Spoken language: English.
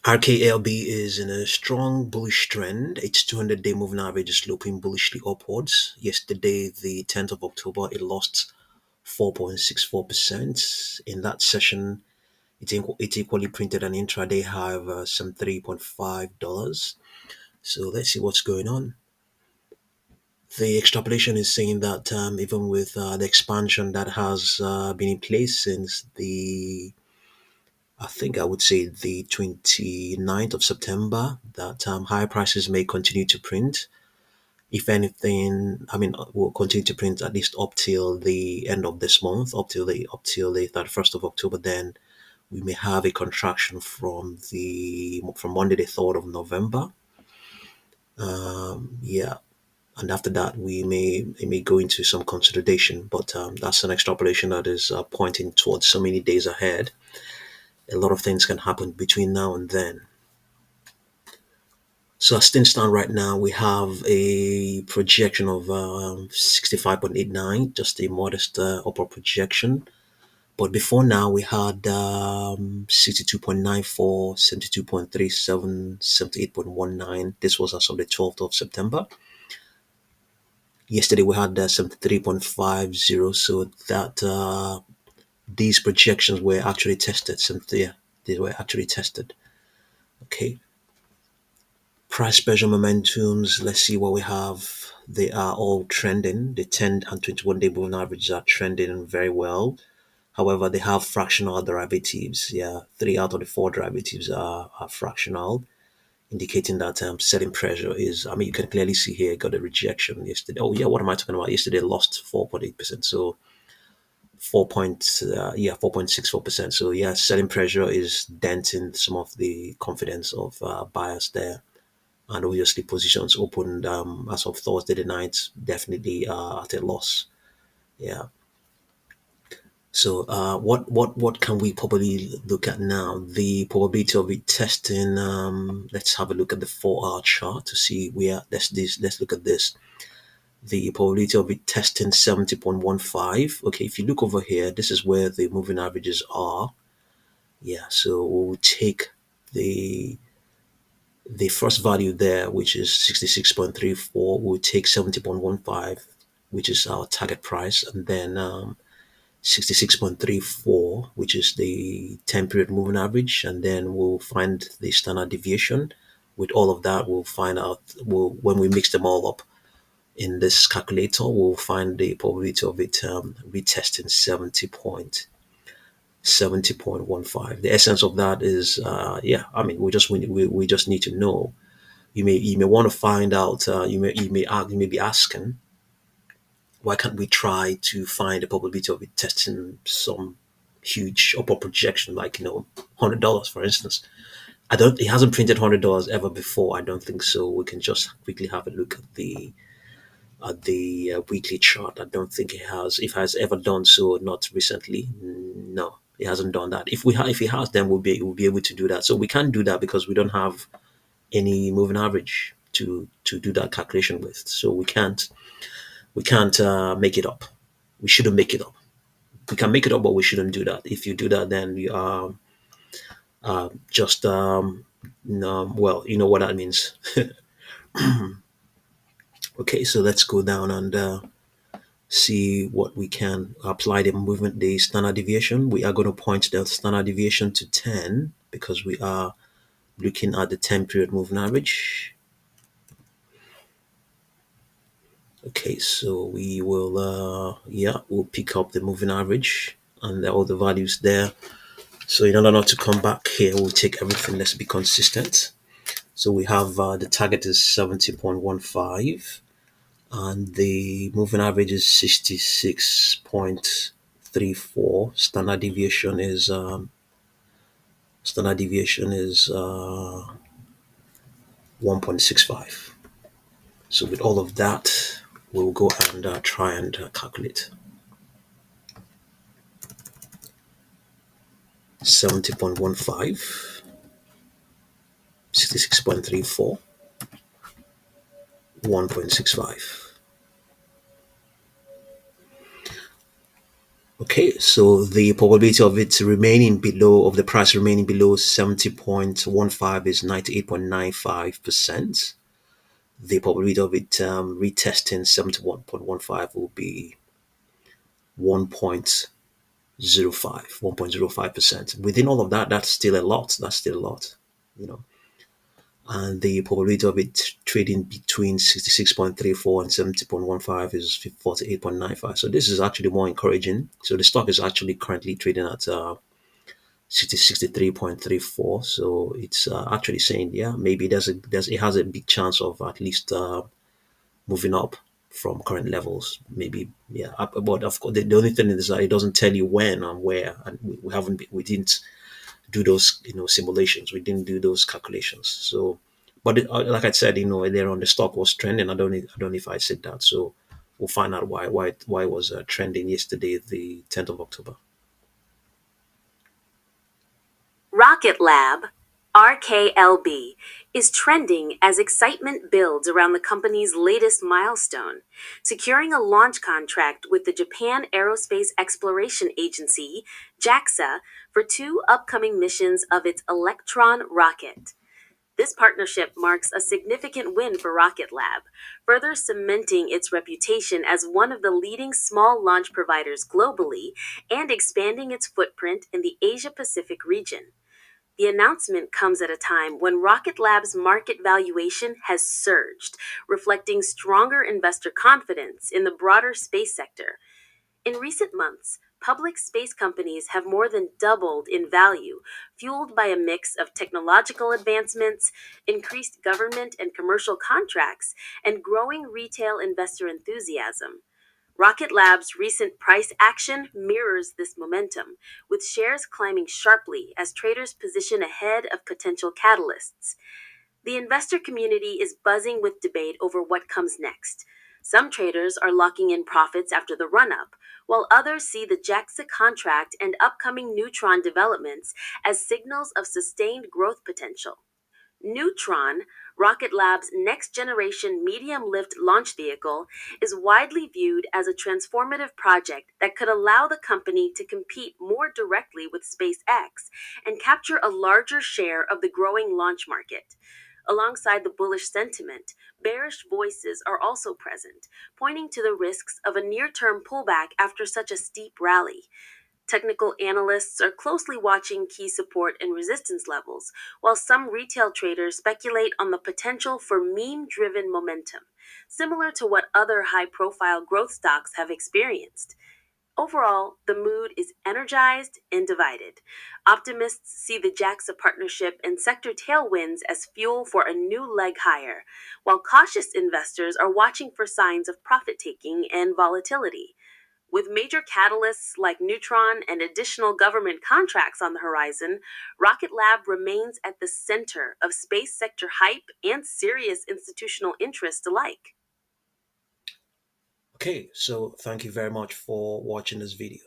RKLB is in a strong bullish trend. Its 200-day moving average is sloping bullishly upwards. Yesterday, the 10th of October, it lost 4.64%. In that session, it equally printed an intraday high of some $3.5. So let's see what's going on. The extrapolation is saying that even with the expansion that has been in place since I think I would say the 29th of September, that higher prices may continue to print. If anything, I mean, will continue to print at least up till the end of this month, up till the 31st of October. Then we may have a contraction from Monday the 3rd of November. Yeah, and after that we may go into some consolidation, but that's an extrapolation that is pointing towards so many days ahead. A lot of things can happen between now and then. So as things stand right now, we have a projection of 65.89, just a modest upper projection. But before now, we had 62.94, 72.37, 78.19. This was as of the 12th of September. Yesterday, we had 73.50. So that these projections were actually tested. Yeah, they were actually tested. Okay. Price pressure momentums, let's see what we have. They are all trending. The 10 and 21-day moving averages are trending very well. However, they have fractional derivatives. Yeah, three out of the four derivatives are fractional, indicating that selling pressure is, I mean, you can clearly see here, got a rejection yesterday. Oh, yeah, what am I talking about? Yesterday lost 4.8%. So 4.64%. So, yeah, selling pressure is denting some of the confidence of buyers there, and obviously positions opened as of Thursday the night definitely at a loss. Yeah. So what can we probably look at now? The probability of it testing. Let's have a look at the 4 hour chart to see where. Let's look at this. The probability of it testing 70.15. Okay, if you look over here, this is where the moving averages are. Yeah. So we'll take the the first value there, which is 66.34, we'll take 70.15, which is our target price, and then 66.34, which is the 10 period moving average, and then we'll find the standard deviation. With all of that, we'll find out, when we mix them all up in this calculator, we'll find the probability of it retesting 70.15. The essence of that is, yeah, I mean, we just need to know. You may want to find out. You may be asking, why can't we try to find the probability of it testing some huge upper projection, like $100, for instance. I don't. It hasn't printed $100 ever before. I don't think so. We can just quickly have a look at the weekly chart. I don't think it has. If it has ever done so, not recently. No, it hasn't done that. If it has, then we'll be able to do that. So we can't do that because we don't have any moving average to do that calculation with. So we can't make it up. We shouldn't make it up. We can make it up, but we shouldn't do that. If you do that, then you are just no, well, you know what that means. Okay, so let's go down and see what we can apply the standard deviation. We are going to point the standard deviation to 10 because we are looking at the 10 period moving average. Okay, so we will, we'll pick up the moving average and all the values there. So in order not to come back here, we'll take everything. Let's be consistent. So we have the target is 70.15 and the moving average is 66.34. Standard deviation is 1.65. So with all of that, we'll go and try and calculate 70.15, 66.34, 1.65. Okay, so the probability of it remaining below, of the price remaining below 70.15 is 98.95%. The probability of it retesting 71.15 will be 1.05, 1.05%. Within all of that, that's still a lot. That's still a lot, you know. And the probability of it trading between 66.34 and 70.15 is 48.95. So this is actually more encouraging. So the stock is actually currently trading at 63.34. So it's actually saying, yeah, maybe it has a big chance of at least moving up from current levels. Maybe, yeah. But of course, the only thing is that it doesn't tell you when and where, and we haven't we didn't do those simulations. We didn't do those calculations. So, but like I said, earlier on, the stock was trending. I don't know if I said that. So we'll find out why it was trending yesterday, the 10th of October. Rocket Lab, RKLB, is trending as excitement builds around the company's latest milestone, securing a launch contract with the Japan Aerospace Exploration Agency, JAXA, for two upcoming missions of its Electron rocket. This partnership marks a significant win for Rocket Lab, further cementing its reputation as one of the leading small launch providers globally and expanding its footprint in the Asia Pacific region. The announcement comes at a time when Rocket Lab's market valuation has surged, reflecting stronger investor confidence in the broader space sector. In recent months, public space companies have more than doubled in value, fueled by a mix of technological advancements, increased government and commercial contracts, and growing retail investor enthusiasm. Rocket Lab's recent price action mirrors this momentum, with shares climbing sharply as traders position ahead of potential catalysts. The investor community is buzzing with debate over what comes next. Some traders are locking in profits after the run up, while others see the JAXA contract and upcoming Neutron developments as signals of sustained growth potential. Neutron, Rocket Lab's next generation medium lift launch vehicle, is widely viewed as a transformative project that could allow the company to compete more directly with SpaceX and capture a larger share of the growing launch market. Alongside the bullish sentiment, bearish voices are also present, pointing to the risks of a near term pullback after such a steep rally. Technical analysts are closely watching key support and resistance levels, while some retail traders speculate on the potential for meme driven momentum, similar to what other high profile growth stocks have experienced. Overall, the mood is energized and divided. Optimists see the JAXA partnership and sector tailwinds as fuel for a new leg higher, while cautious investors are watching for signs of profit taking and volatility. With major catalysts like Neutron and additional government contracts on the horizon, Rocket Lab remains at the center of space sector hype and serious institutional interest alike. Okay, so thank you very much for watching this video.